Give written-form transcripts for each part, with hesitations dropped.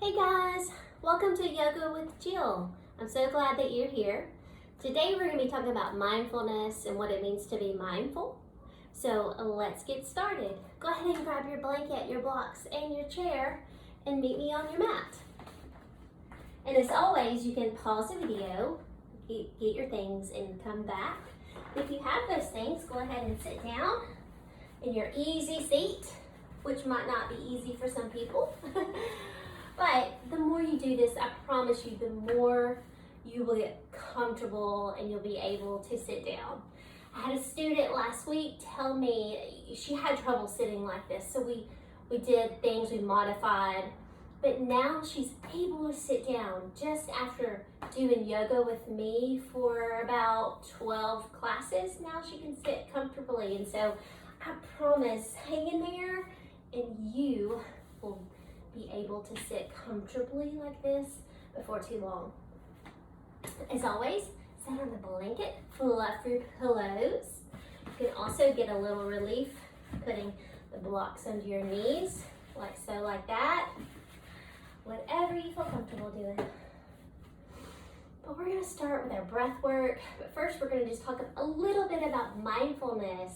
Hey guys, welcome to Yoga with Jill. I'm so glad that you're here. Today we're going to be talking about mindfulness and what it means to be mindful. So let's get started. Go ahead and grab your blanket, your blocks, and your chair and meet me on your mat. And as always, you can pause the video, get your things, and come back. If you have those things, go ahead and sit down in your easy seat, which might not be easy for some people. But the more you do this, I promise you, the more you will get comfortable and you'll be able to sit down. I had a student last week tell me she had trouble sitting like this. So we did things, we modified, but now she's able to sit down just after doing yoga with me for about 12 classes. Now she can sit comfortably. And so I promise, hang in there and you will be able to sit comfortably like this before too long. As always, sit on the blanket, fluff your pillows. You can also get a little relief putting the blocks under your knees, like so, like that. Whatever you feel comfortable doing. But we're going to start with our breath work. But first, we're going to just talk a little bit about mindfulness.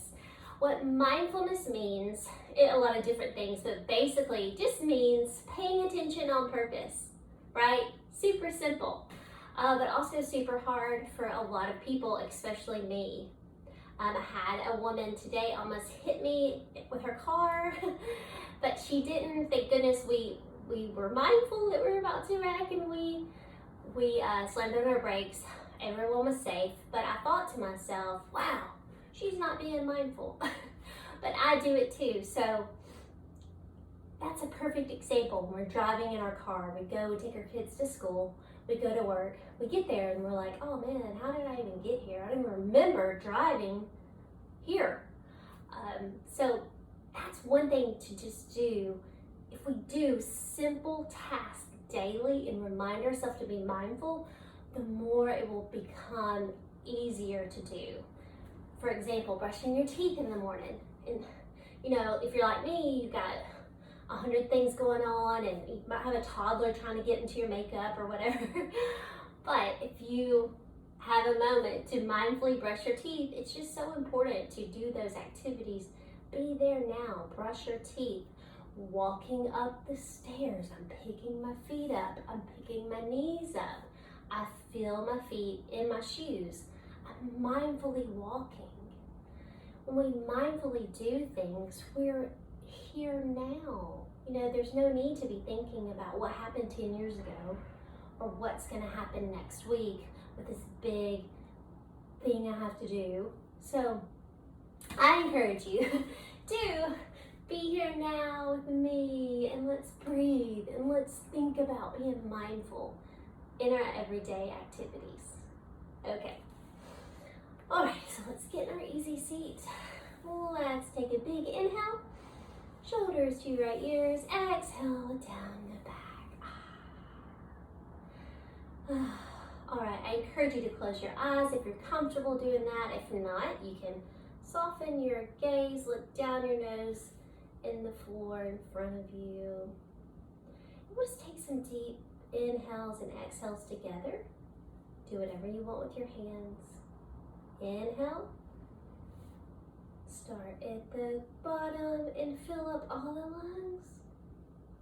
What mindfulness means, a lot of different things, but basically just means paying attention on purpose, right? Super simple, but also super hard for a lot of people, especially me. I had a woman today almost hit me with her car, but she didn't. Thank goodness we were mindful that we were about to wreck, and we slammed on our brakes. Everyone was safe, but I thought to myself, wow, she's not being mindful. But I do it too. So that's a perfect example. When we're driving in our car, we take our kids to school, we go to work, we get there and we're like, oh man, how did I even get here? I didn't remember driving here. So that's one thing to just do. If we do simple tasks daily and remind ourselves to be mindful, the more it will become easier to do. For example, brushing your teeth in the morning. And you know, if you're like me, you've got 100 things going on and you might have a toddler trying to get into your makeup or whatever. But if you have a moment to mindfully brush your teeth, it's just so important to do those activities. Be there now, brush your teeth. Walking up the stairs, I'm picking my feet up, I'm picking my knees up. I feel my feet in my shoes. I'm mindfully walking. When we mindfully do things, we're here now. You know, there's no need to be thinking about what happened 10 years ago or what's going to happen next week with this big thing I have to do. So I encourage you to be here now with me, and let's breathe and let's think about being mindful in our everyday activities. Okay. All right, so let's get in our easy seat. Let's take a big inhale, shoulders to right ears, exhale down the back. All right, I encourage you to close your eyes if you're comfortable doing that. If not, you can soften your gaze, look down your nose in the floor in front of you. We'll just take some deep inhales and exhales together. Do whatever you want with your hands. Inhale, start at the bottom and fill up all the lungs.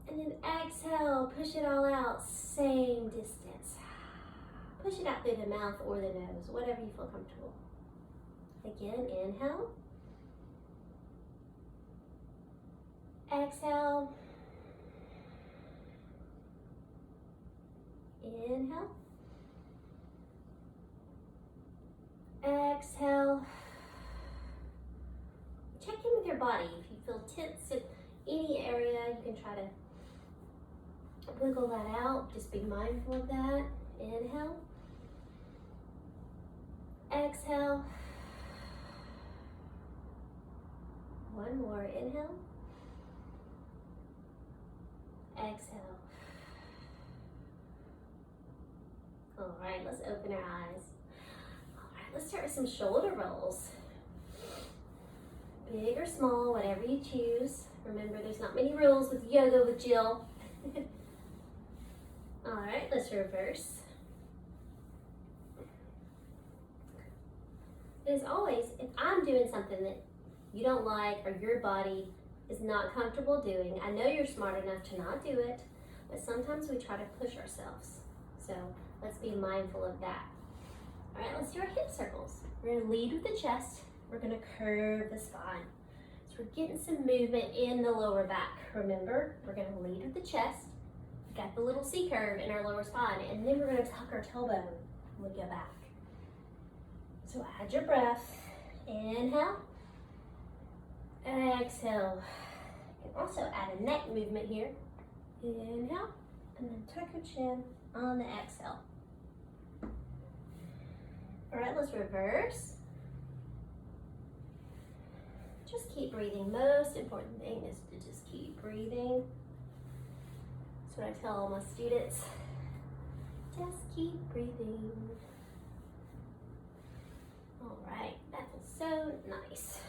And then exhale, push it all out, same distance. Push it out through the mouth or the nose, whatever you feel comfortable. Again, inhale. Exhale. Inhale. Exhale. Check in with your body. If you feel tense in any area, you can try to wiggle that out. Just be mindful of that. Inhale. Exhale. One more. Inhale. Exhale. All right, let's open our eyes. Let's start with some shoulder rolls. Big or small, whatever you choose. Remember, there's not many rules with Yoga with Jill. let's reverse. As always, if I'm doing something that you don't like or your body is not comfortable doing, I know you're smart enough to not do it, but sometimes we try to push ourselves. So let's be mindful of that. All right, let's do our hip circles. We're gonna lead with the chest. We're gonna curve the spine. So we're getting some movement in the lower back. Remember, we're gonna lead with the chest. We got the little C curve in our lower spine, and then we're gonna tuck our tailbone when we go back. So add your breath. Inhale. Exhale. You can also add a neck movement here. Inhale, and then tuck your chin on the exhale. All right, let's reverse. Just keep breathing. Most important thing is to just keep breathing. That's what I tell all my students. Just keep breathing. All right, that feels so nice.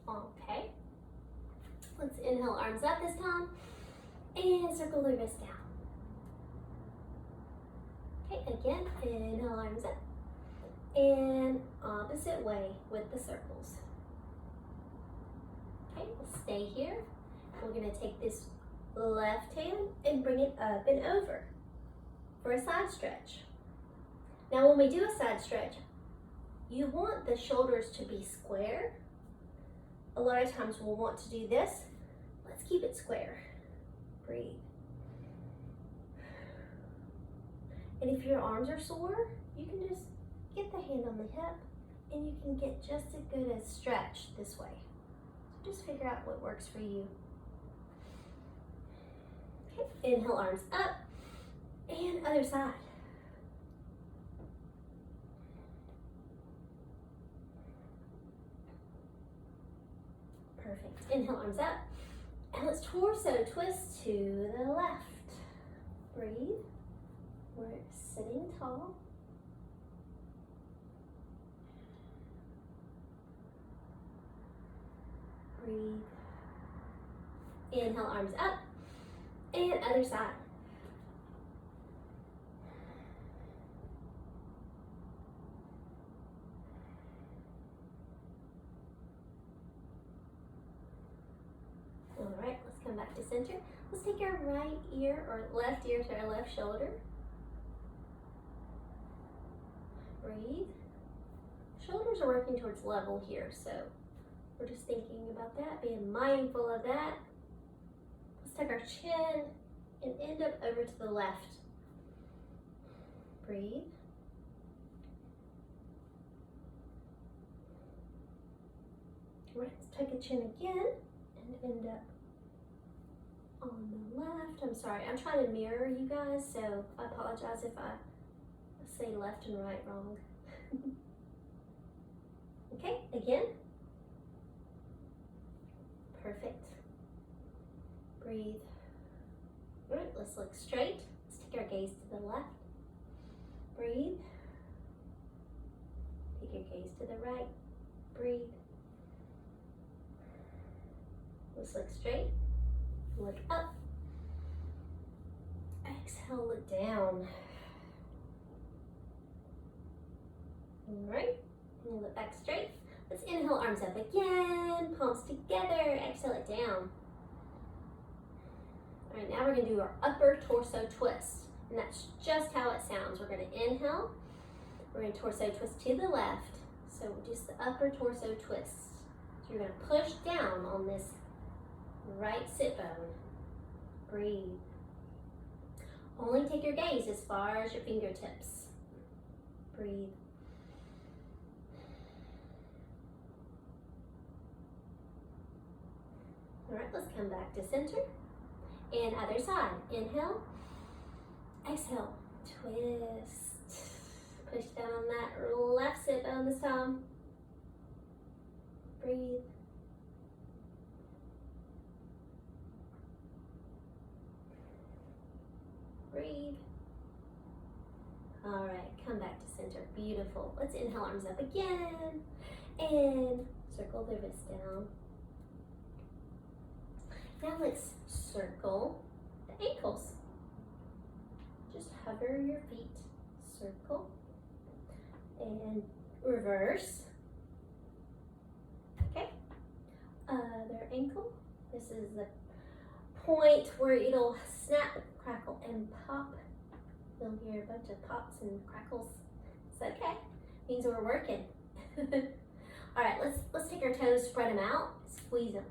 Okay, let's inhale, arms up this time, and circle the wrist down. Okay, again, inhale, arms up, and opposite way with the circles. Okay, we'll stay here. We're gonna take this left hand and bring it up and over for a side stretch. Now when we do a side stretch, you want the shoulders to be square. A lot of times we'll want to do this. Let's keep it square. Breathe. And if your arms are sore, you can just get the hand on the hip and you can get just as good a stretch this way. So just figure out what works for you. Okay, inhale, arms up, and other side. Perfect. Inhale, arms up. And let's torso twist to the left. Breathe. We're sitting tall. Breathe. Inhale, arms up. And other side. All right, let's come back to center. Let's take our right ear or left ear to our left shoulder. Breathe. Shoulders are working towards level here, so we're just thinking about that, being mindful of that. Let's tuck our chin and end up over to the left. Breathe. All right, let's tuck a chin again and end up on the left. I'm sorry, I'm trying to mirror you guys, so I apologize if I say left and right wrong. Okay, again. Perfect. Breathe. All right, let's look straight. Let's take our gaze to the left. Breathe. Take your gaze to the right. Breathe. Let's look straight. Look up. Exhale, look down. All right, and look back straight. Let's inhale, arms up again, palms together, exhale it down. All right, now we're gonna do our upper torso twist. And that's just how it sounds. We're gonna inhale, we're gonna torso twist to the left. So just the upper torso twist. So you're gonna push down on this right sit bone. Breathe. Only take your gaze as far as your fingertips. Breathe. All right, let's come back to center. And other side. Inhale. Exhale. Twist. Push down on that left sit bone this time. Breathe. Breathe. All right, come back to center. Beautiful. Let's inhale, arms up again. And circle the wrist down. Now let's circle the ankles. Just cover your feet, circle, and reverse. Okay, other ankle. This is the point where it'll snap, crackle, and pop. You'll hear a bunch of pops and crackles. It's okay, means we're working. All right, let's take our toes, spread them out, squeeze them.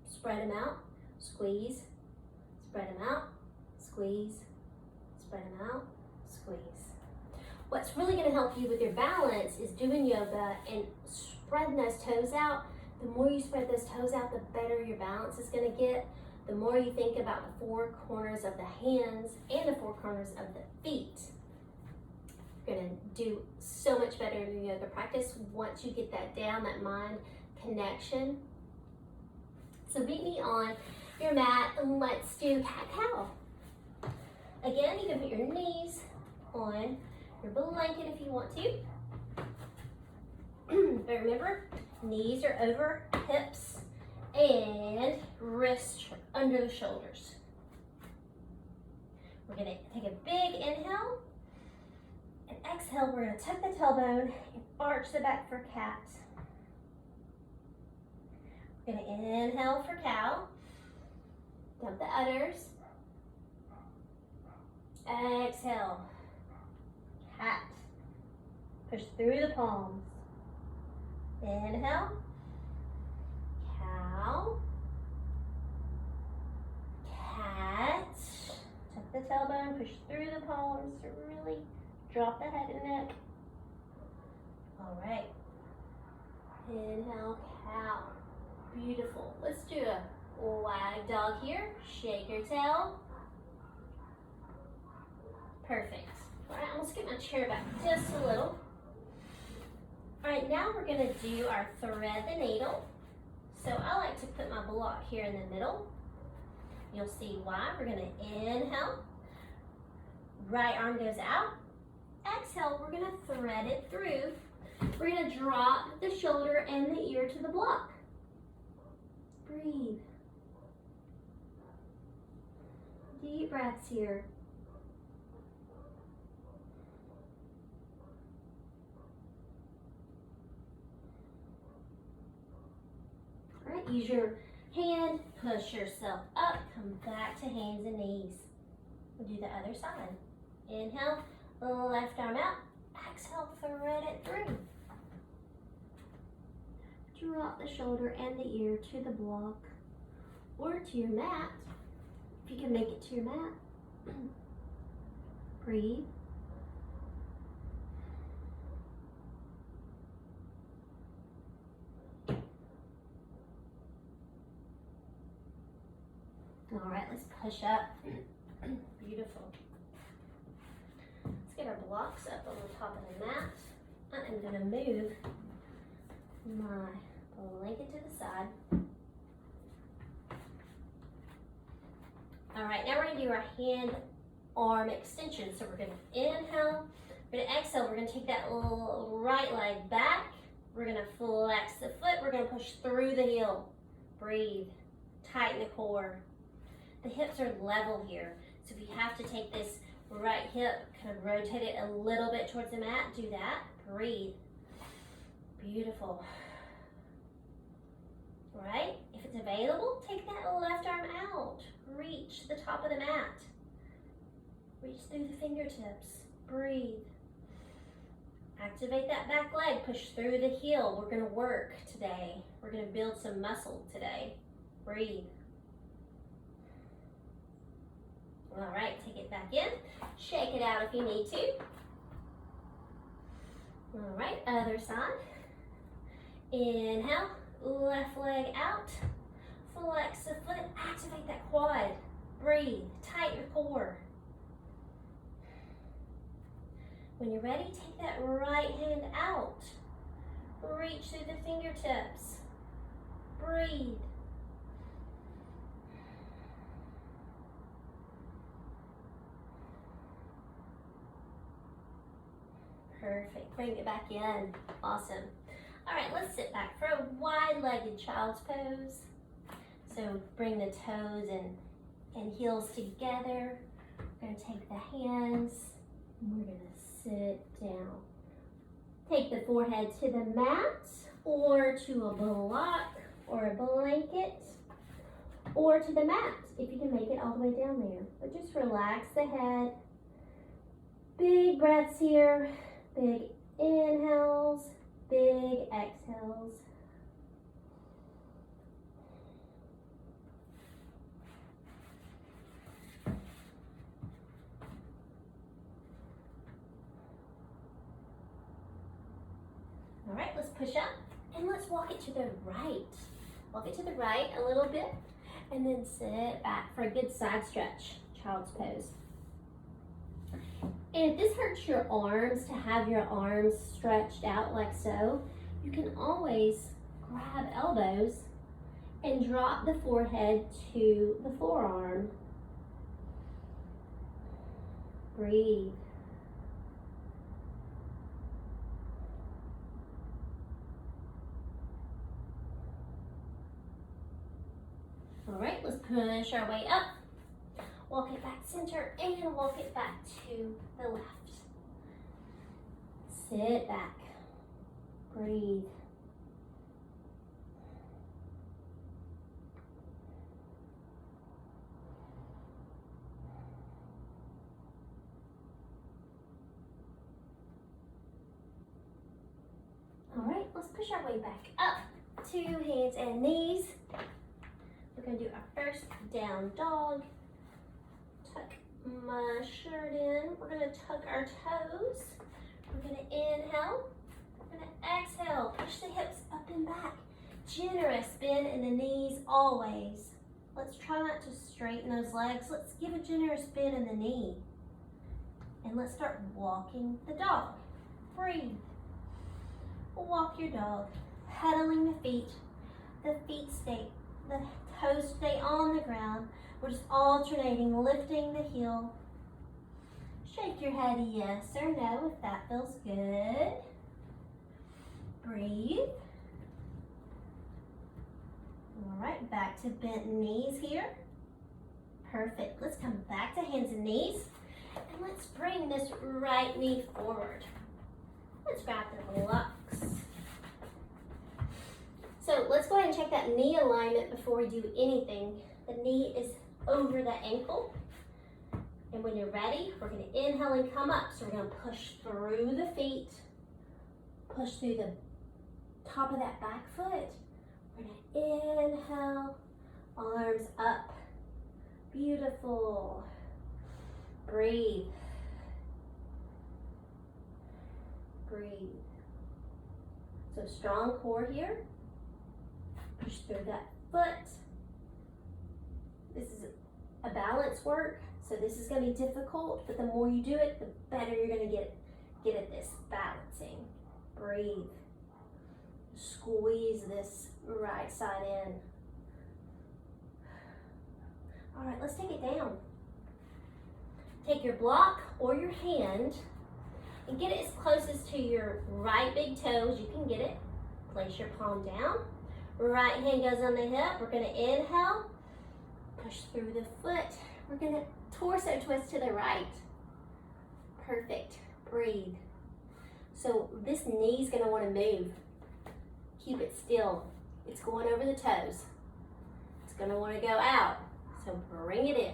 Spread them out, squeeze, spread them out, squeeze, spread them out, squeeze. What's really gonna help you with your balance is doing yoga and spreading those toes out. The more you spread those toes out, the better your balance is gonna get. The more you think about the four corners of the hands and the four corners of the feet, you're gonna do so much better in your yoga practice once you get that down, that mind connection. So meet me on your mat and let's do cat-cow. Again, you can put your knees on your blanket if you want to. But remember, knees are over hips and wrists under the shoulders. We're gonna take a big inhale and exhale. We're gonna tuck the tailbone and arch the back for cat. We're gonna inhale for cow, dump the udders, exhale, cat, push through the palms, inhale, cow, cat, tuck the tailbone, push through the palms to really drop the head and neck. All right, inhale, cow. Beautiful. Let's do a wag dog here. Shake your tail. Perfect. All right, I'm gonna scoot my chair back just a little. All right, now we're gonna do our thread the needle. So I like to put my block here in the middle. You'll see why. We're gonna inhale. Right arm goes out. Exhale, we're gonna thread it through. We're gonna drop the shoulder and the ear to the block. Breathe. Deep breaths here. All right, use your hand, push yourself up, come back to hands and knees. We'll do the other side. Inhale, left arm out. Exhale, thread it through. Drop the shoulder and the ear to the block or to your mat, if you can make it to your mat. Breathe. All right, let's push up. Beautiful. Let's get our blocks up on the top of the mat. I am gonna move my blanket to the side. All right, now we're gonna do our hand arm extension. So we're gonna inhale, we're gonna exhale, we're gonna take that little right leg back. We're gonna flex the foot, we're gonna push through the heel. Breathe, tighten the core. The hips are level here. So if you have to take this right hip, kind of rotate it a little bit towards the mat, do that. Breathe. Beautiful. All right, if it's available, take that left arm out. Reach the top of the mat. Reach through the fingertips. Breathe. Activate that back leg. Push through the heel. We're gonna work today. We're gonna build some muscle today. Breathe. All right, take it back in. Shake it out if you need to. All right, other side. Inhale, left leg out. Flex the foot, activate that quad. Breathe, tighten your core. When you're ready, take that right hand out. Reach through the fingertips. Breathe. Perfect, bring it back in. Awesome. All right, let's sit back for a wide-legged child's pose. So bring the toes and heels together. We're gonna take the hands And we're gonna sit down. Take the forehead to the mat or to a block or a blanket or to the mat if you can make it all the way down there. But just relax the head. Big breaths here, big inhales, big exhales. All right, let's push up and let's walk it to the right. Walk it to the right a little bit and then sit back for a good side stretch, child's pose. And if this hurts your arms, to have your arms stretched out like so, you can always grab elbows and drop the forehead to the forearm. Breathe. All right, let's push our way up. Walk it back center and walk it back to the left. Sit back. Breathe. All right, let's push our way back up to hands and knees. We're going to do our first down dog. Tuck my shirt in. We're going to tuck our toes. We're going to inhale. We're going to exhale. Push the hips up and back. Generous bend in the knees always. Let's try not to straighten those legs. Let's give a generous bend in the knee. And let's start walking the dog. Breathe. Walk your dog. Pedaling the feet. The toes stay on the ground. We're just alternating, lifting the heel. Shake your head yes or no if that feels good. Breathe. All right, back to bent knees here. Perfect. Let's come back to hands and knees. And let's bring this right knee forward. Let's grab the blocks. So let's go ahead and check that knee alignment before we do anything. The knee is over the ankle. And when you're ready, we're going to inhale and come up. So we're going to push through the feet, push through the top of that back foot. We're going to inhale, arms up. Beautiful. Breathe. Breathe. So strong core here. Push through that foot. This is a balance work, so this is going to be difficult, but the more you do it, the better you're going to get at this balancing. Breathe. Squeeze this right side in. All right, let's take it down. Take your block or your hand and get it as close as to your right big toe as you can get it. Place your palm down. Right hand goes on the hip. We're going to inhale, push through the foot. We're going to torso twist to the right. Perfect. Breathe. So this knee's going to want to move. Keep it still. It's going over the toes. It's going to want to go out. So bring it in.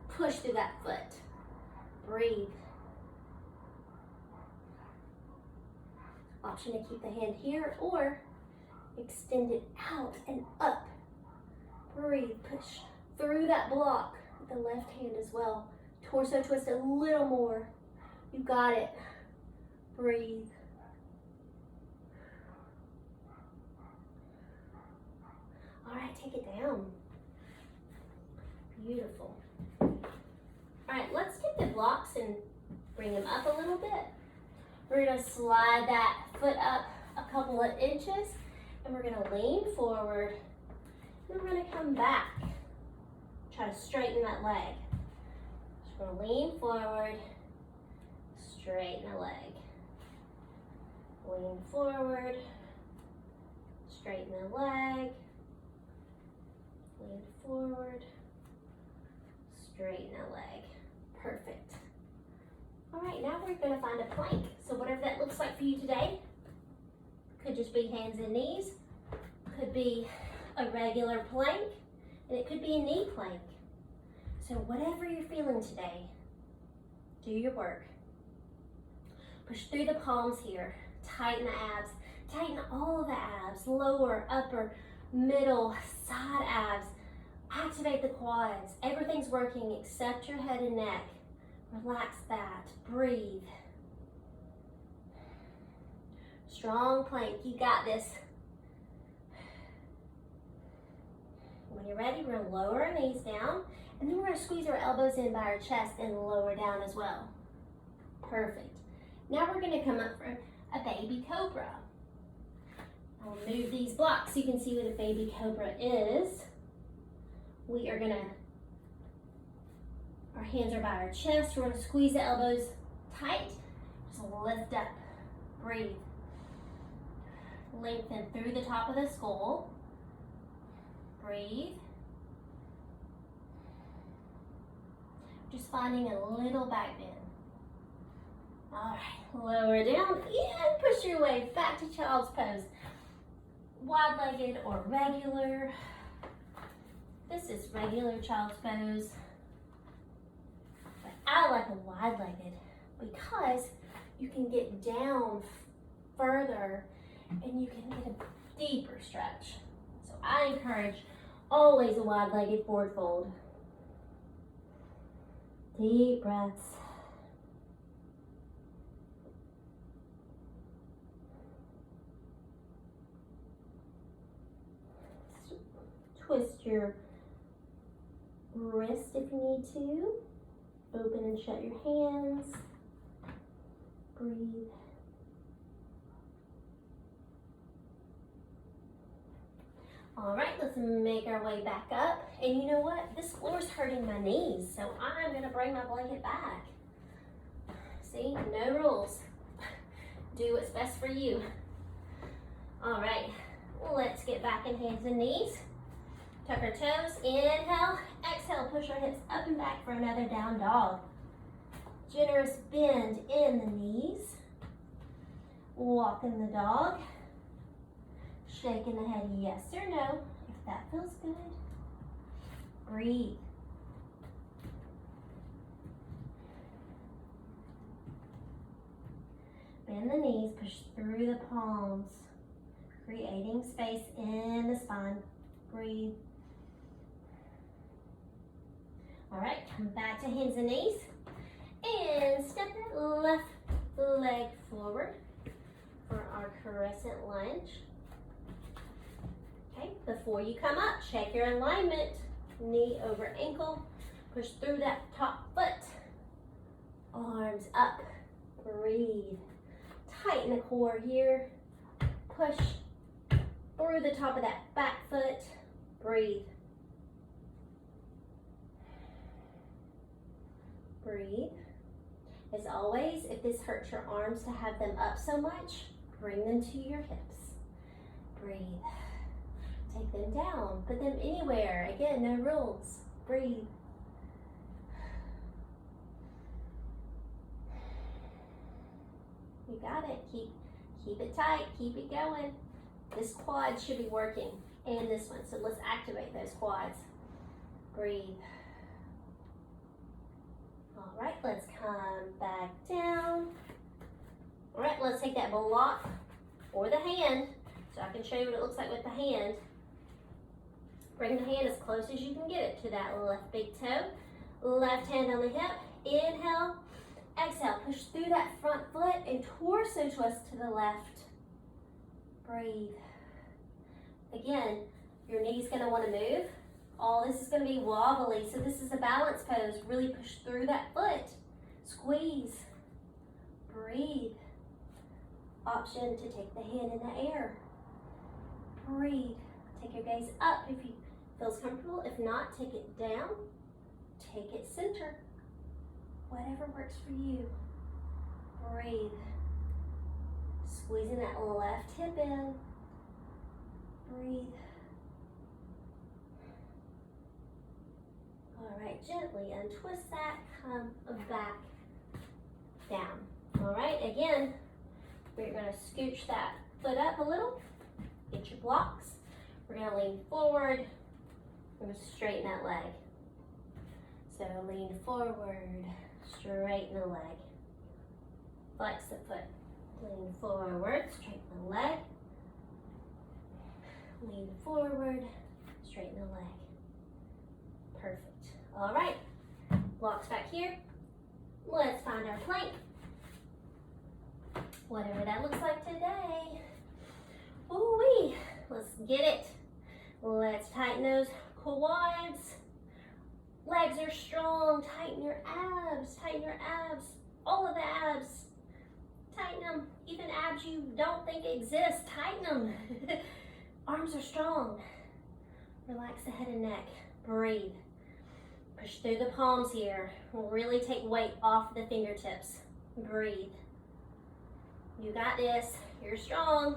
Push through that foot. Breathe. Option to keep the hand here or extend it out and up. Breathe. Push through that block with the left hand as well. Torso twist a little more. You got it. Breathe. All right, take it down. Beautiful. All right, let's take the blocks and bring them up a little bit. We're going to slide that foot up a couple of inches, and we're going to lean forward. Then we're going to come back. Try to straighten that leg. Just going to lean forward, straighten the leg. Lean forward, straighten the leg. Lean forward, straighten the leg. Perfect. All right, now we're going to find a plank. So whatever that looks like for you today, could just be hands and knees, could be a regular plank, and it could be a knee plank. So whatever you're feeling today, do your work. Push through the palms here, tighten the abs, tighten all of the abs, lower, upper, middle, side abs. Activate the quads. Everything's working except your head and neck. Relax that. Breathe. Strong plank. You got this. When you're ready, we're going to lower our knees down, and then we're going to squeeze our elbows in by our chest and lower down as well. Perfect. Now we're going to come up for a baby cobra. I'll move these blocks so you can see what a baby cobra is. We are gonna, our hands are by our chest. We're gonna squeeze the elbows tight. Just lift up, breathe. Lengthen through the top of the skull. Breathe. Just finding a little back bend. All right, lower down and push your way back to child's pose. Wide-legged or regular. This is regular child's pose, but I like a wide-legged because you can get down further and you can get a deeper stretch. So I encourage always a wide-legged forward fold. Deep breaths. Twist your wrist if you need to. Open and shut your hands. Breathe. All right, let's make our way back up. And you know what? This floor's hurting my knees, so I'm gonna bring my blanket back. See, no rules. Do what's best for you. All right, let's get back in hands and knees. Tuck our toes, inhale, exhale, push our hips up and back for another down dog. Generous bend in the knees. Walking the dog. Shaking the head yes or no, if that feels good. Breathe. Bend the knees, push through the palms, creating space in the spine. Breathe. All right, come back to hands and knees. And step that left leg forward for our crescent lunge. Okay, before you come up, check your alignment. Knee over ankle. Push through that top foot. Arms up. Breathe. Tighten the core here. Push through the top of that back foot. Breathe. Breathe. As always, if this hurts your arms to have them up so much, bring them to your hips. Breathe. Take them down, put them anywhere. Again, no rules. Breathe. You got it. Keep it tight, keep it going. This quad should be working, and this one. So let's activate those quads. Breathe. All right, let's come back down. All right, let's take that block or the hand, so I can show you what it looks like with the hand. Bring the hand as close as you can get it to that left big toe. Left hand on the hip. Inhale. Exhale. Push through that front foot and torso twist to the left. Breathe. Again, your knee's going to want to move. All this is going to be wobbly, so this is a balance pose. Really push through that foot. Squeeze. Breathe. Option to take the hand in the air. Breathe. Take your gaze up if you feels comfortable. If not, take it down. Take it center. Whatever works for you. Breathe. Squeezing that left hip in. Breathe. All right, gently untwist that. Come back down. All right, again, we're gonna scooch that foot up a little. Get your blocks. We're gonna lean forward. We're gonna straighten that leg. So lean forward, straighten the leg. Flex the foot. Lean forward, straighten the leg. Lean forward, straighten the leg. Perfect. All right, blocks back here. Let's find our plank. Whatever that looks like today. Ooh-wee, let's get it. Let's tighten those quads. Legs are strong, tighten your abs, all of the abs. Tighten them, even abs you don't think exist, tighten them. Arms are strong. Relax the head and neck, breathe. Push through the palms here. We'll really take weight off the fingertips. Breathe. You got this, you're strong.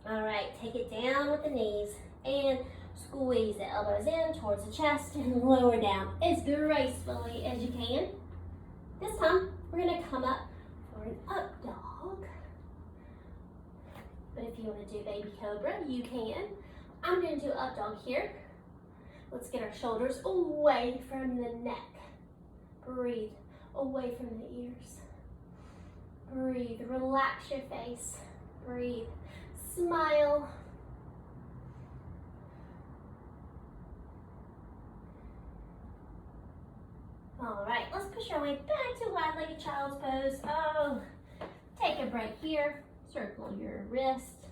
All right, take it down with the knees and squeeze the elbows in towards the chest and lower down as gracefully as you can. This time, we're gonna come up for an up dog. But if you wanna do baby cobra, you can. I'm gonna do up dog here. Let's get our shoulders away from the neck. Breathe, away from the ears. Breathe, relax your face. Breathe, smile. All right, let's push our way back to wide-legged child's pose. Oh, take a break here. Circle your wrist.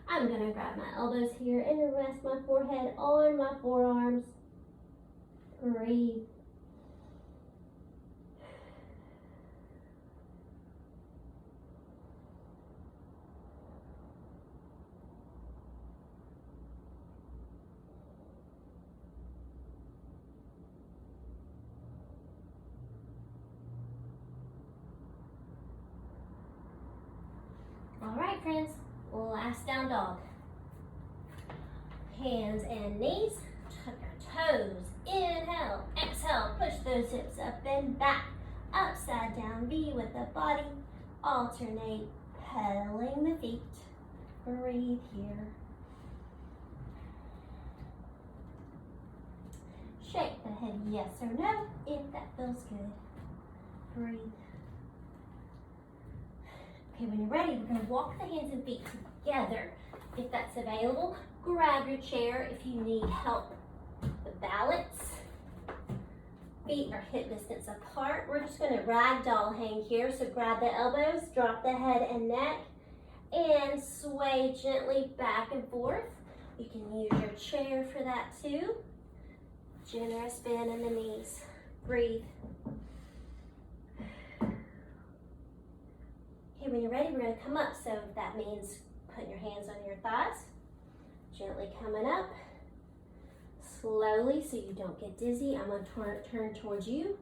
I'm gonna grab my elbows here and rest my forehead on my forearms. Breathe. All right, friends, last down dog. Hands and knees, tuck our toes, inhale, exhale, push those hips up and back, upside down V with the body, alternate, pedaling the feet, breathe here. Shake the head yes or no if that feels good, breathe. Okay, when you're ready, we're gonna walk the hands and feet together. If that's available, grab your chair if you need help with balance. Feet are hip distance apart. We're just gonna ragdoll hang here. So grab the elbows, drop the head and neck, and sway gently back and forth. You can use your chair for that too. Generous bend in the knees. Breathe. Okay, when you're ready, we're gonna come up. So that means putting your hands on your thighs, gently coming up, slowly so you don't get dizzy. I'm gonna turn towards you.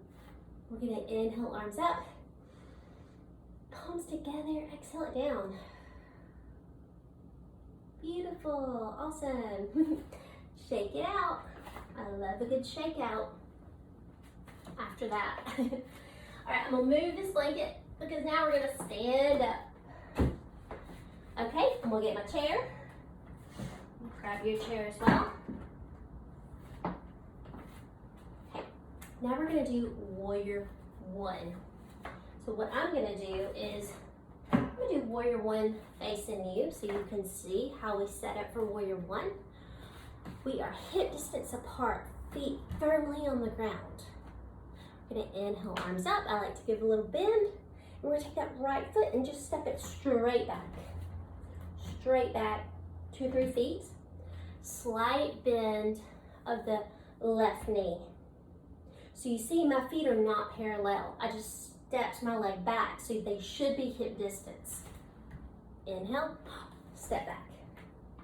We're gonna inhale, arms up, palms together, exhale it down. Beautiful, awesome. Shake it out. I love a good shake out after that. All right, I'm gonna move this blanket because now we're gonna stand up. Okay, I'm gonna get my chair. Grab your chair as well. Okay, now we're gonna do warrior one. So what I'm gonna do is, I'm gonna do warrior one facing you so you can see how we set up for warrior one. We are hip distance apart, feet firmly on the ground. We're gonna inhale, arms up. I like to give a little bend. And we're gonna take that right foot and just step it straight back. Straight back, 2 or 3 feet. Slight bend of the left knee. So you see my feet are not parallel. I just stepped my leg back, so they should be hip distance. Inhale, step back.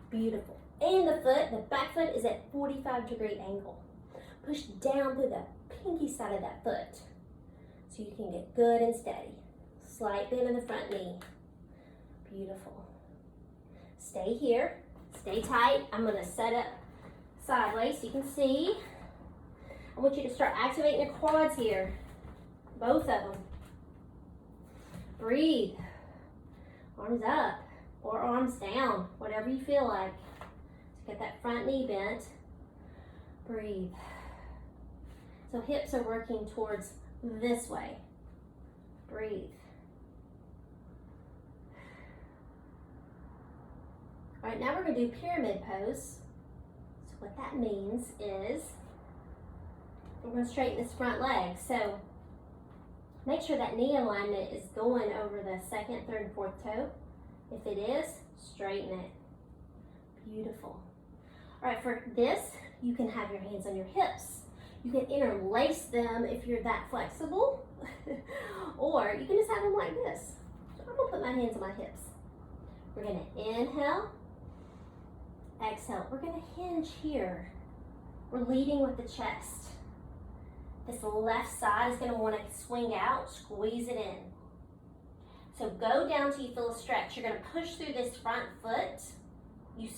Beautiful. And the back foot is at 45-degree angle. Push down through the pinky side of that foot so you can get good and steady. Slight bend in the front knee. Beautiful. Stay here, stay tight. I'm gonna set up sideways so you can see. I want you to start activating your quads here, both of them. Breathe. Arms up or arms down, whatever you feel like. So get that front knee bent. Breathe. So hips are working towards this way. Breathe. All right, now we're going to do pyramid pose. So what that means is we're going to straighten this front leg. So make sure that knee alignment is going over the second, third, and fourth toe. If it is, straighten it. Beautiful. All right, for this, you can have your hands on your hips. You can interlace them if you're that flexible, or you can just have them like this. So I'm gonna put my hands on my hips. We're gonna inhale, exhale. We're gonna hinge here. We're leading with the chest. This left side is gonna wanna swing out, squeeze it in. So go down till you feel a stretch. You're gonna push through this front foot. You're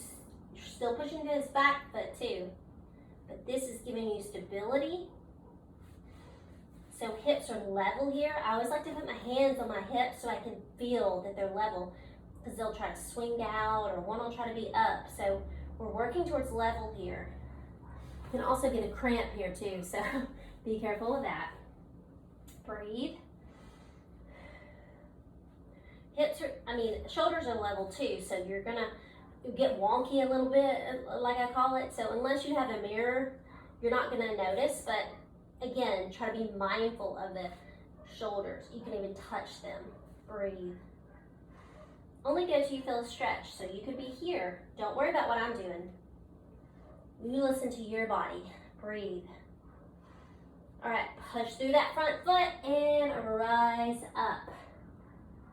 still pushing through this back foot too. But this is giving you stability. So hips are level here. I always like to put my hands on my hips so I can feel that they're level, because they'll try to swing out or one will try to be up. So we're working towards level here. You can also get a cramp here too, so be careful of that. Breathe. Shoulders are level too, so you're gonna get wonky a little bit, like I call it. So unless you have a mirror, you're not gonna notice, but again, try to be mindful of the shoulders. You can even touch them. Breathe. Only go till you feel a stretch. So you could be here. Don't worry about what I'm doing. You listen to your body. Breathe. All right, push through that front foot and rise up.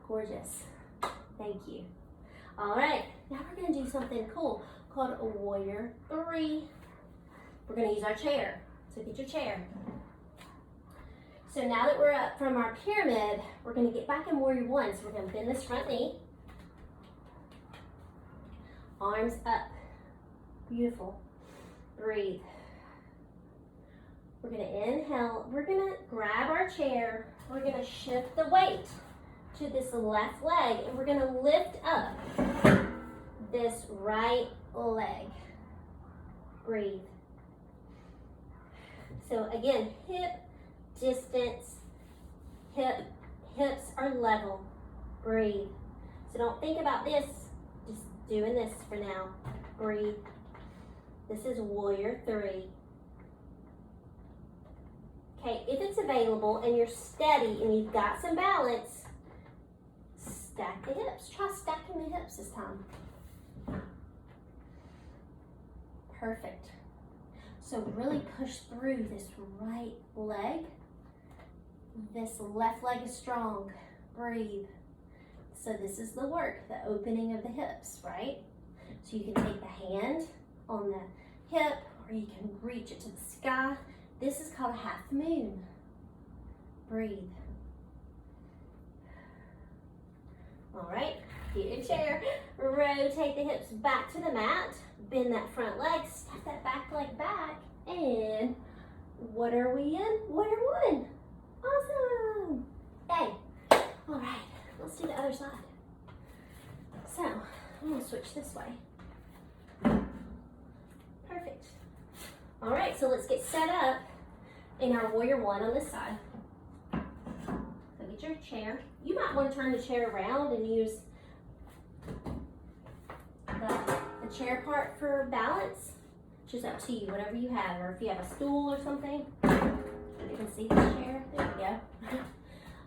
Gorgeous. Thank you. All right, now we're gonna do something cool called a warrior 3. We're gonna use our chair. So get your chair. So now that we're up from our pyramid, we're gonna get back in warrior 1. So we're gonna bend this front knee. Arms up. Beautiful. Breathe. We're gonna inhale. We're gonna grab our chair. We're gonna shift the weight to this left leg, and we're gonna lift up this right leg. Breathe. So again, hip distance, hips are level. Breathe. So don't think about this, just doing this for now. Breathe. This is warrior 3. Okay, if it's available and you're steady and you've got some balance, stack the hips. Try stacking the hips this time. Perfect. So really push through this right leg. This left leg is strong. Breathe. So this is the work, the opening of the hips, right? So you can take the hand on the hip, or you can reach it to the sky. This is called a half moon. Breathe. All right, get your chair. Rotate the hips back to the mat. Bend that front leg, step that back leg back, and what are we in? Warrior 1. Awesome. Yay. All right, let's do the other side. So I'm gonna switch this way. Perfect. All right, so let's get set up in our warrior 1 on this side. So get your chair. You might want to turn the chair around and use the chair part for balance. It's just up to you, whatever you have, or if you have a stool or something. You can see the chair. There we go.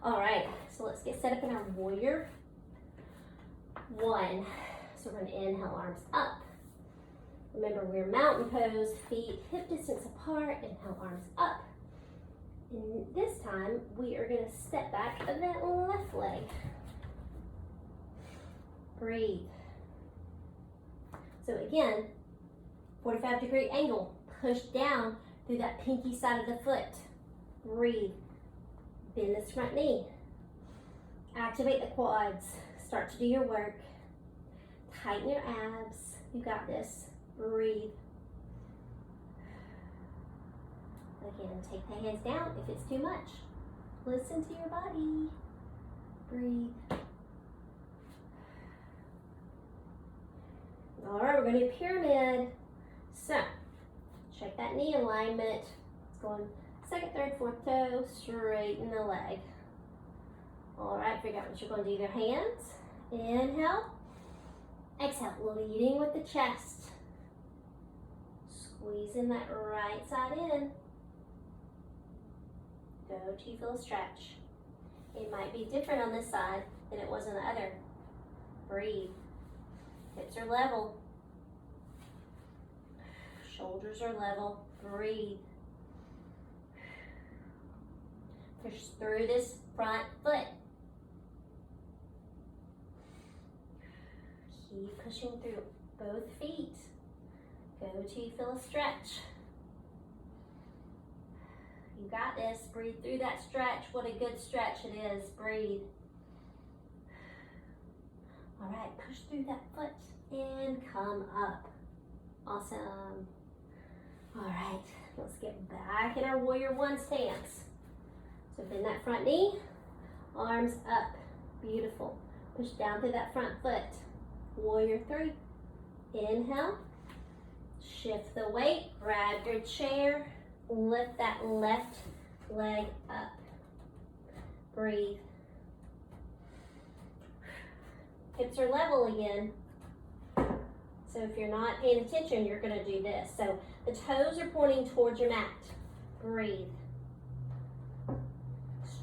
All right, so let's get set up in our warrior 1. So we're going to inhale, arms up. Remember, we're mountain pose, feet hip distance apart. Inhale, arms up. And this time, we are going to step back of that left leg. Breathe. So again, 45-degree angle. Push down through that pinky side of the foot. Breathe. Bend this front knee. Activate the quads. Start to do your work. Tighten your abs. You got this. Breathe. Again, take the hands down if it's too much. Listen to your body. Breathe. All right, we're going to do pyramid. So, check that knee alignment. It's going second, third, fourth toe, straighten the leg. All right, figure out what you're going to do with your hands. Inhale. Exhale, leading with the chest. Squeezing that right side in. Go till you feel a stretch. It might be different on this side than it was on the other. Breathe. Hips are level. Shoulders are level. Breathe. Push through this front foot. Keep pushing through both feet. Go till you feel a stretch. You got this. Breathe through that stretch. What a good stretch it is. Breathe. All right, push through that foot and come up. Awesome. All right, let's get back in our warrior one stance. So bend that front knee, arms up. Beautiful. Push down through that front foot. Warrior three. Inhale. Shift the weight. Grab your chair. Lift that left leg up. Breathe. Hips are level again. So if you're not paying attention, you're going to do this. So the toes are pointing towards your mat. Breathe.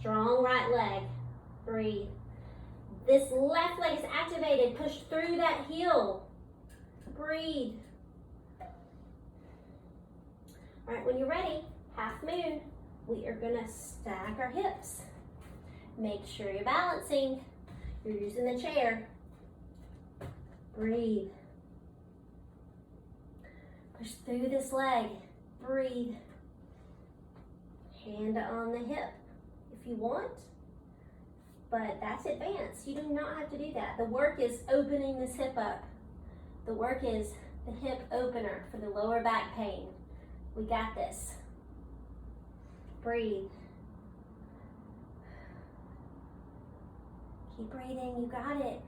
Strong right leg. Breathe. This left leg is activated. Push through that heel. Breathe. All right, when you're ready, half moon, we are going to stack our hips. Make sure you're balancing. You're using the chair. Breathe. Push through this leg. Breathe. Hand on the hip if you want, but that's advanced. You do not have to do that. The work is opening this hip up. The work is the hip opener for the lower back pain. We got this. Breathe. Keep breathing, you got it.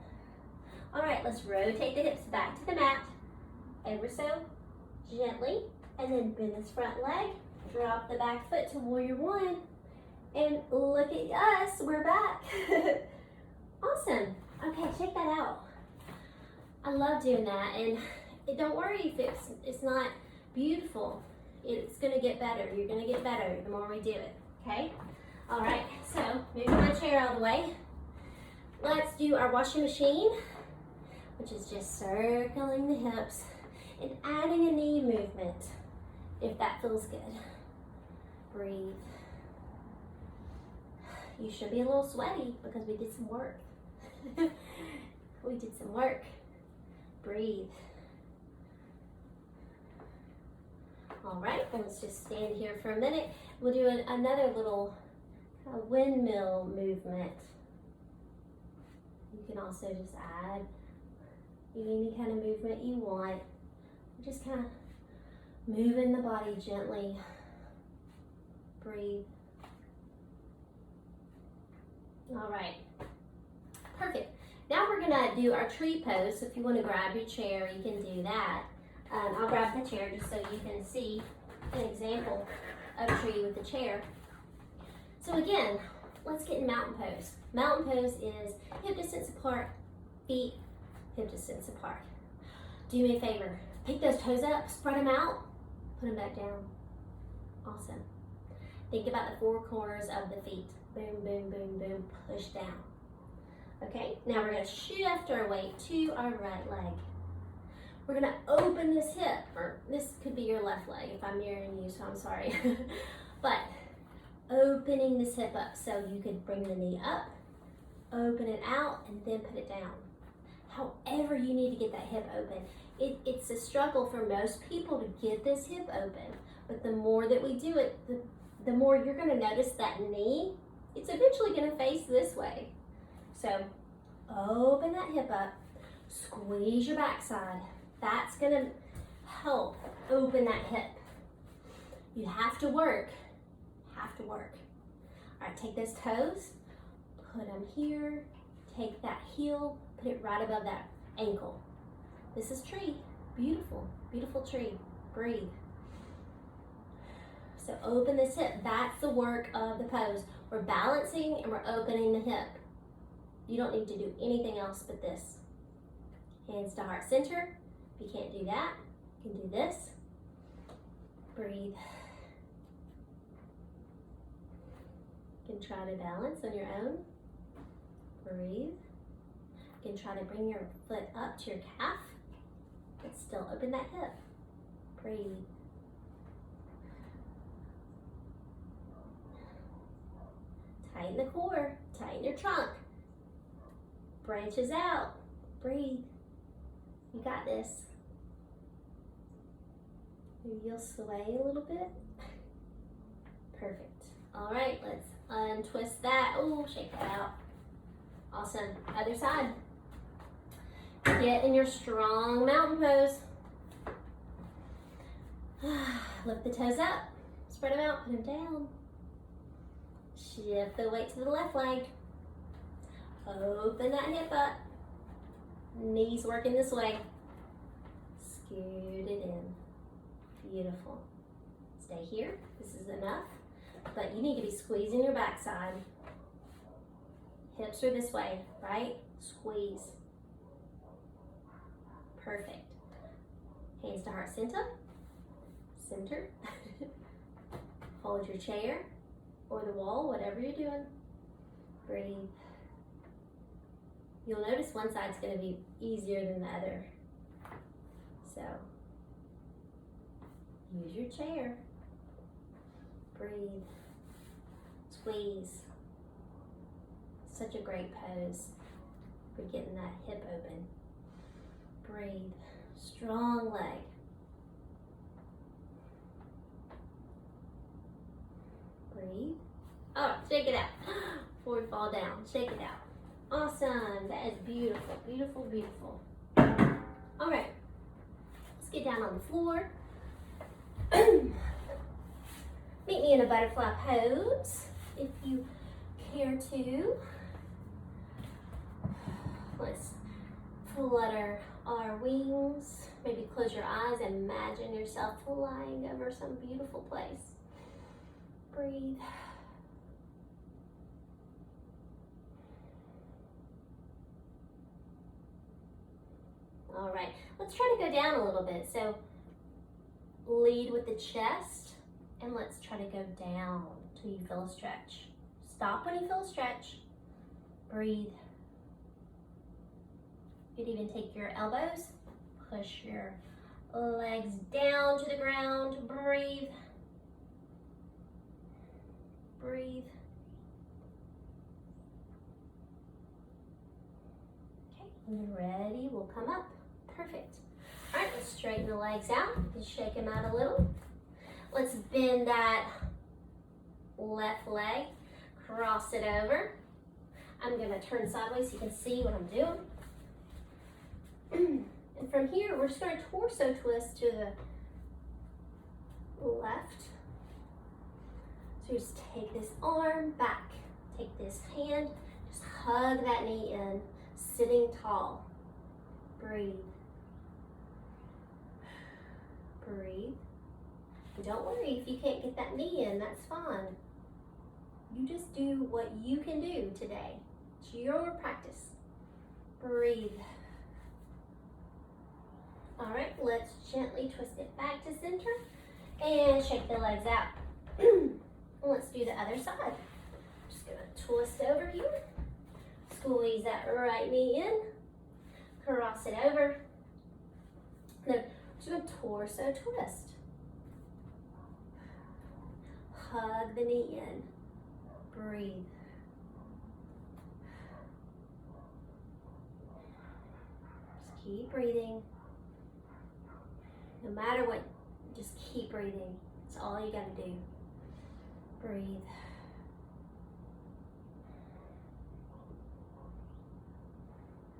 All right, let's rotate the hips back to the mat, ever so gently, and then bend this front leg, drop the back foot to warrior one, and look at us, we're back. Awesome. Okay, check that out. I love doing that, and don't worry if it's not beautiful. It's gonna get better. You're gonna get better the more we do it, okay? All right, so moving my chair out of the way. Let's do our washing machine, which is just circling the hips and adding a knee movement, if that feels good. Breathe. You should be a little sweaty because we did some work. We did some work. Breathe. All right, let's just stand here for a minute. We'll do another little windmill movement. You can also just add any kind of movement you want. Just kind of moving the body gently. Breathe. All right, perfect. Now we're gonna do our tree pose. So if you want to grab your chair, you can do that. I'll grab the chair just so you can see an example of a tree with the chair. So again, let's get in mountain pose. Mountain pose is hip distance apart, feet hip distance apart. Do me a favor, pick those toes up, spread them out, put them back down. Awesome. Think about the four corners of the feet. Boom, boom, boom, boom, push down. Okay, now we're gonna shift our weight to our right leg. We're gonna open this hip, or this could be your left leg if I'm mirroring you, so I'm sorry. But opening this hip up, so you could bring the knee up, open it out, and then put it down. However you need to get that hip open. It's a struggle for most people to get this hip open, but the more that we do it, the more you're gonna notice that knee, it's eventually gonna face this way. So open that hip up, squeeze your backside. That's gonna help open that hip. You have to work, All right, take those toes, Put them here. Take that heel, put it right above that ankle. This is tree. Beautiful, beautiful tree. Breathe. So open this hip. That's the work of the pose. We're balancing and we're opening the hip. You don't need to do anything else but this. Hands to heart center. If you can't do that, you can do this. Breathe. You can try to balance on your own. Breathe. You can try to bring your foot up to your calf, but still open that hip. Breathe. Tighten the core, tighten your trunk. Branches out. Breathe. You got this. Maybe you'll sway a little bit. Perfect. All right, let's untwist that. Oh, shake that out. Awesome. Other side. Get in your strong mountain pose. Lift the toes up. Spread them out. Put them down. Shift the weight to the left leg. Open that hip up. Knees working this way. Scoot it in. Beautiful. Stay here. This is enough. But you need to be squeezing your backside. Hips are this way, right? Squeeze. Perfect. Hands to heart center. Center. Hold your chair or the wall, whatever you're doing. Breathe. You'll notice one side's going to be easier than the other. So, use your chair. Breathe. Squeeze. Such a great pose for getting that hip open. Breathe. Strong leg. Breathe. Oh, shake it out. Before we fall down, shake it out. Awesome. That is beautiful, beautiful, beautiful. All right. Let's get down on the floor. Meet me in a butterfly pose if you care to. Let's flutter our wings. Maybe close your eyes and imagine yourself flying over some beautiful place. Breathe. All right, let's try to go down a little bit. So lead with the chest and let's try to go down till you feel a stretch. Stop when you feel a stretch. Breathe. You could even take your elbows, push your legs down to the ground. Breathe. Breathe. Okay, when you're ready, we'll come up. Perfect. All right, let's straighten the legs out and shake them out a little. Let's bend that left leg, cross it over. I'm gonna turn sideways so you can see what I'm doing. And from here, we're just gonna torso twist to the left. So just take this arm back, take this hand, just hug that knee in, sitting tall. Breathe. Breathe. And don't worry if you can't get that knee in, that's fine. You just do what you can do today. It's your practice. Breathe. All right, let's gently twist it back to center and shake the legs out. Let's do the other side. Just gonna twist over here. Squeeze that right knee in. Cross it over. Then just gonna torso twist. Hug the knee in. Breathe. Just keep breathing. No matter what, just keep breathing. That's all you gotta do. Breathe.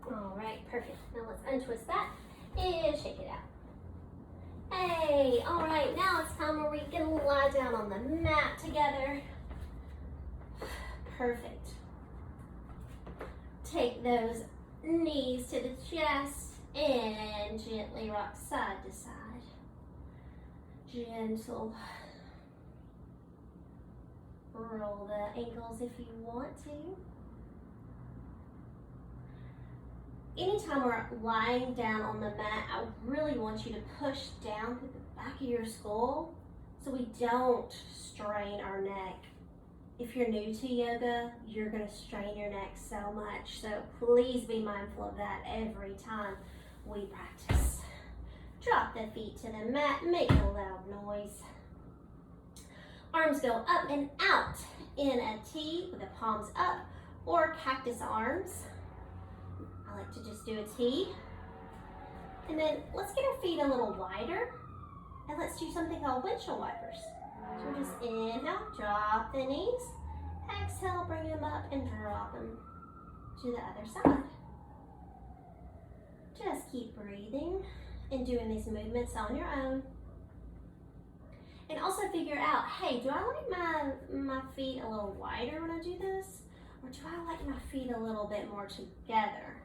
All right, perfect. Now let's untwist that and shake it out. Hey, all right, now it's time where we can lie down on the mat together. Perfect. Take those knees to the chest and gently rock side to side. Gentle. Roll the ankles if you want to. Anytime we're lying down on the mat, I really want you to push down through the back of your skull so we don't strain our neck. If you're new to yoga, you're going to strain your neck so much. So please be mindful of that every time we practice. Drop the feet to the mat, make a loud noise. Arms go up and out in a T with the palms up, or cactus arms. I like to just do a T. And then let's get our feet a little wider, and let's do something called windshield wipers. So we're just inhale, drop the knees. Exhale, bring them up and drop them to the other side. Just keep breathing and doing these movements on your own. And also figure out, hey, do I like my feet a little wider when I do this? Or do I like my feet a little bit more together?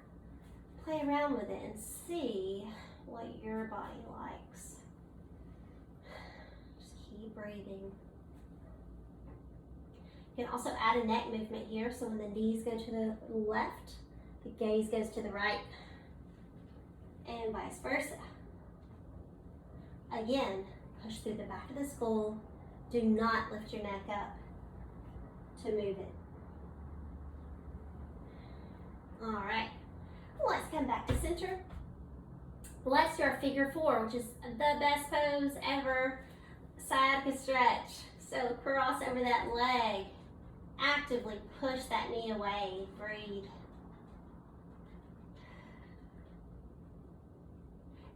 Play around with it and see what your body likes. Just keep breathing. You can also add a neck movement here, so when the knees go to the left, the gaze goes to the right, and vice versa. Again, push through the back of the skull. Do not lift your neck up to move it. All right, let's come back to center. Let's do our figure four, which is the best pose ever. Sciatica stretch. So cross over that leg. Actively push that knee away. Breathe.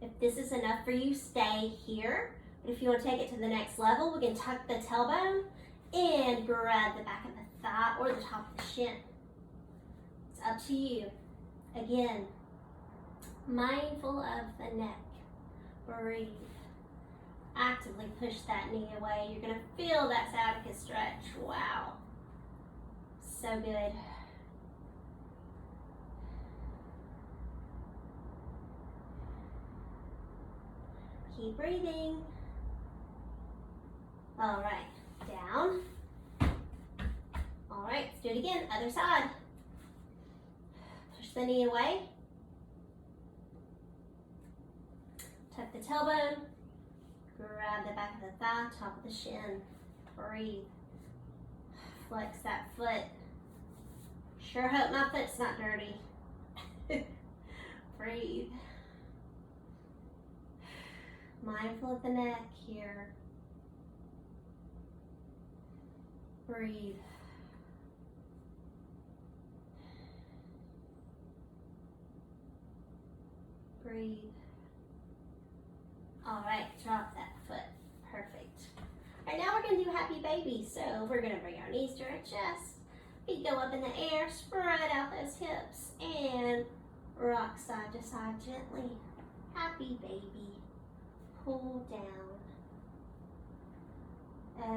If this is enough for you, stay here. But if you want to take it to the next level, we can tuck the tailbone and grab the back of the thigh or the top of the shin. It's up to you. Again, mindful of the neck. Breathe. Actively push that knee away. You're going to feel that sciatica stretch. Wow. So good. Keep breathing. All right, down. All right, let's do it again. Other side. Push the knee away. Tuck the tailbone. Grab the back of the thigh, top of the shin. Breathe. Flex that foot. Sure hope my foot's not dirty. Breathe. Mindful of the neck here. Breathe. Breathe. All right, drop that foot. Perfect. All right, now we're gonna do happy baby. So we're gonna bring our knees to our chest. Feet go up in the air, spread out those hips, and rock side to side gently. Happy baby. Pull down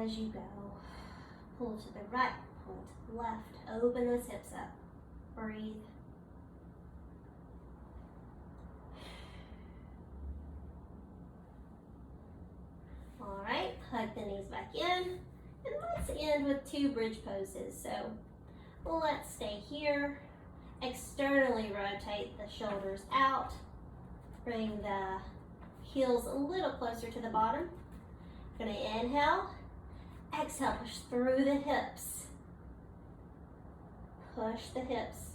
as you go. Pull to the right, pull to the left. Open those hips up. Breathe. All right, hug the knees back in. And let's end with two bridge poses. So let's stay here. Externally rotate the shoulders out. Bring the heels a little closer to the bottom. Gonna inhale. Exhale, push through the hips. Push the hips.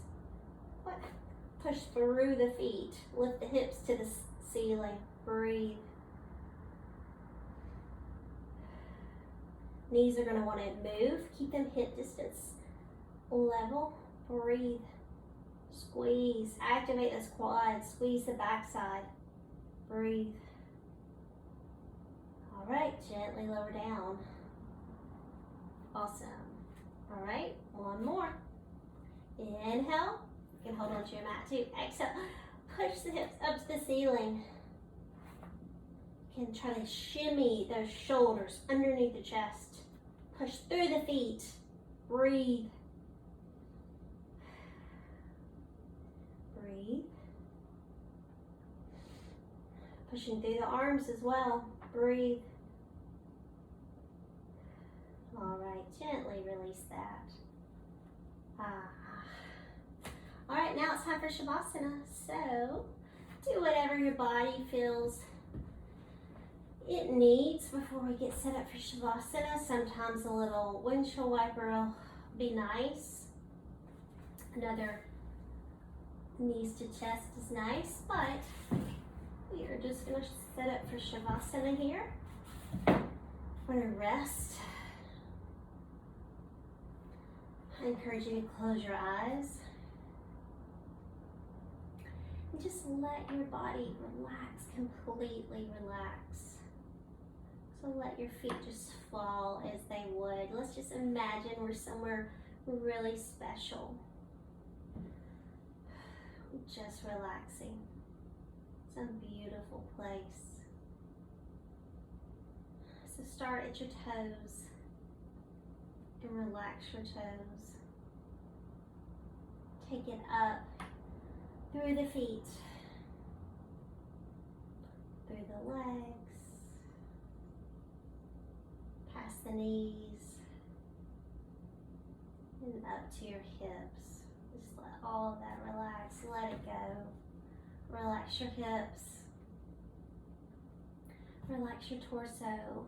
Push through the feet. Lift the hips to the ceiling. Breathe. Knees are gonna wanna move. Keep them hip distance level. Breathe. Squeeze. Activate those quads. Squeeze the backside. Breathe. All right, gently lower down. Awesome. All right, one more. Inhale. You can hold on to your mat too. Exhale. Push the hips up to the ceiling. You can try to shimmy those shoulders underneath the chest. Push through the feet. Breathe. Breathe. Pushing through the arms as well. Breathe. All right, gently release that. All right, now it's time for Shavasana. So do whatever your body feels it needs before we get set up for Shavasana. Sometimes a little windshield wiper will be nice. Another knees to chest is nice, but we are just going to set up for Shavasana here. We're going to rest. I encourage you to close your eyes. And just let your body relax, completely relax. So let your feet just fall as they would. Let's just imagine we're somewhere really special. Just relaxing. It's a beautiful place. So start at your toes and relax your toes. Take it up through the feet, through the legs, past the knees, and up to your hips. Just let all of that relax, let it go. Relax your hips, relax your torso.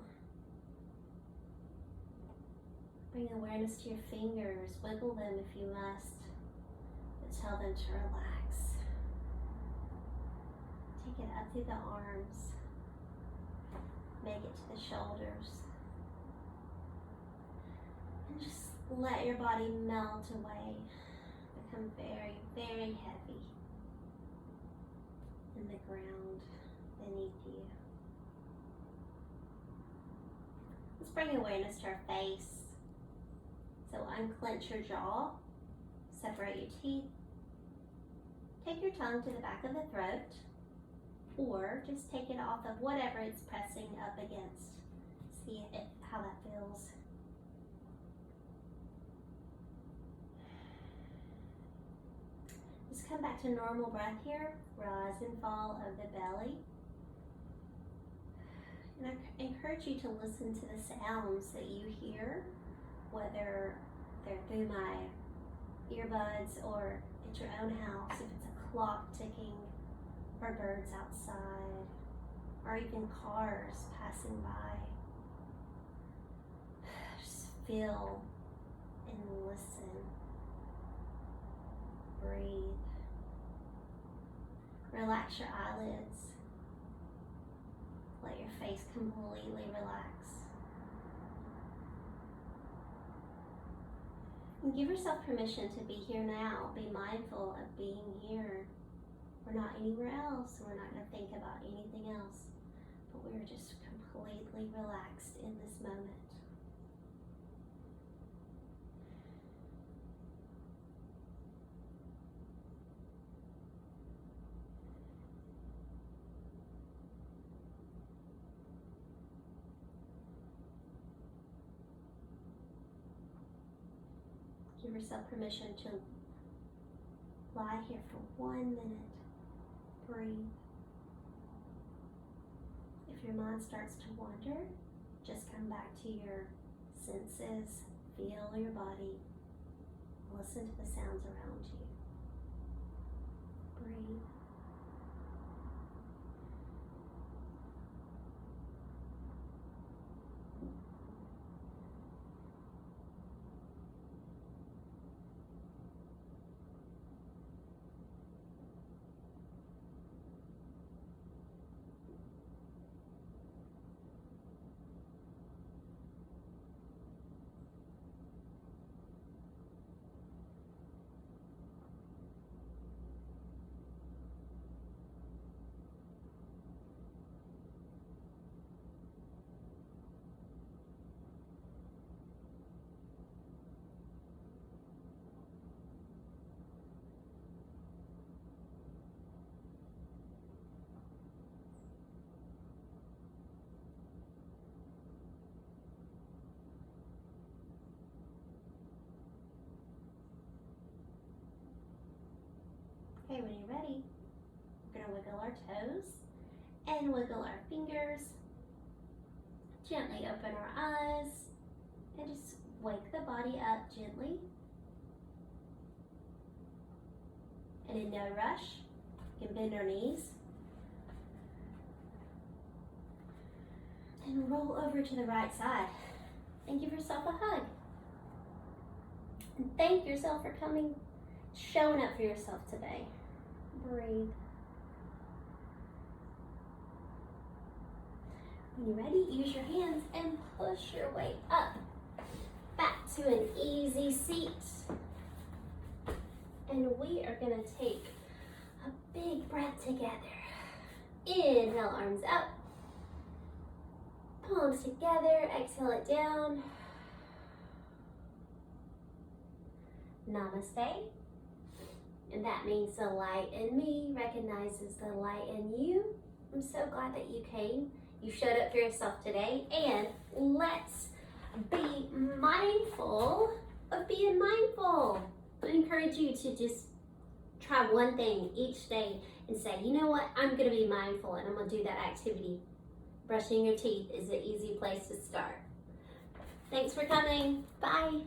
Bring awareness to your fingers, wiggle them if you must, but tell them to relax. Take it up through the arms, make it to the shoulders, and just let your body melt away, become very, very heavy in the ground beneath you. Let's bring awareness to our face. So unclench your jaw, separate your teeth, take your tongue to the back of the throat, or just take it off of whatever it's pressing up against. See how that feels. Just come back to normal breath here, rise and fall of the belly. And I encourage you to listen to the sounds that you hear, whether they're through my earbuds or at your own house, if it's a clock ticking or birds outside or even cars passing by. Just feel and listen. Breathe. Relax your eyelids. Let your face completely relax. And give yourself permission to be here now. Be mindful of being here. We're not anywhere else. We're not going to think about anything else. But we're just completely relaxed in this moment. Give yourself permission to lie here for 1 minute. Breathe. If your mind starts to wander, just come back to your senses. Feel your body. Listen to the sounds around you. Breathe. Okay, when you're ready, we're going to wiggle our toes and wiggle our fingers. Gently open our eyes and just wake the body up gently. And in no rush, you can bend our knees. And roll over to the right side. And give yourself a hug. And thank yourself for coming, showing up for yourself today. Breathe. When you're ready, use your hands and push your way up. Back to an easy seat. And we are going to take a big breath together. Inhale, arms up. Palms together, exhale it down. Namaste. And that means the light in me recognizes the light in you. I'm so glad that you came. You showed up for yourself today. And let's be mindful of being mindful. I encourage you to just try one thing each day and say, you know what, I'm going to be mindful and I'm going to do that activity. Brushing your teeth is an easy place to start. Thanks for coming. Bye.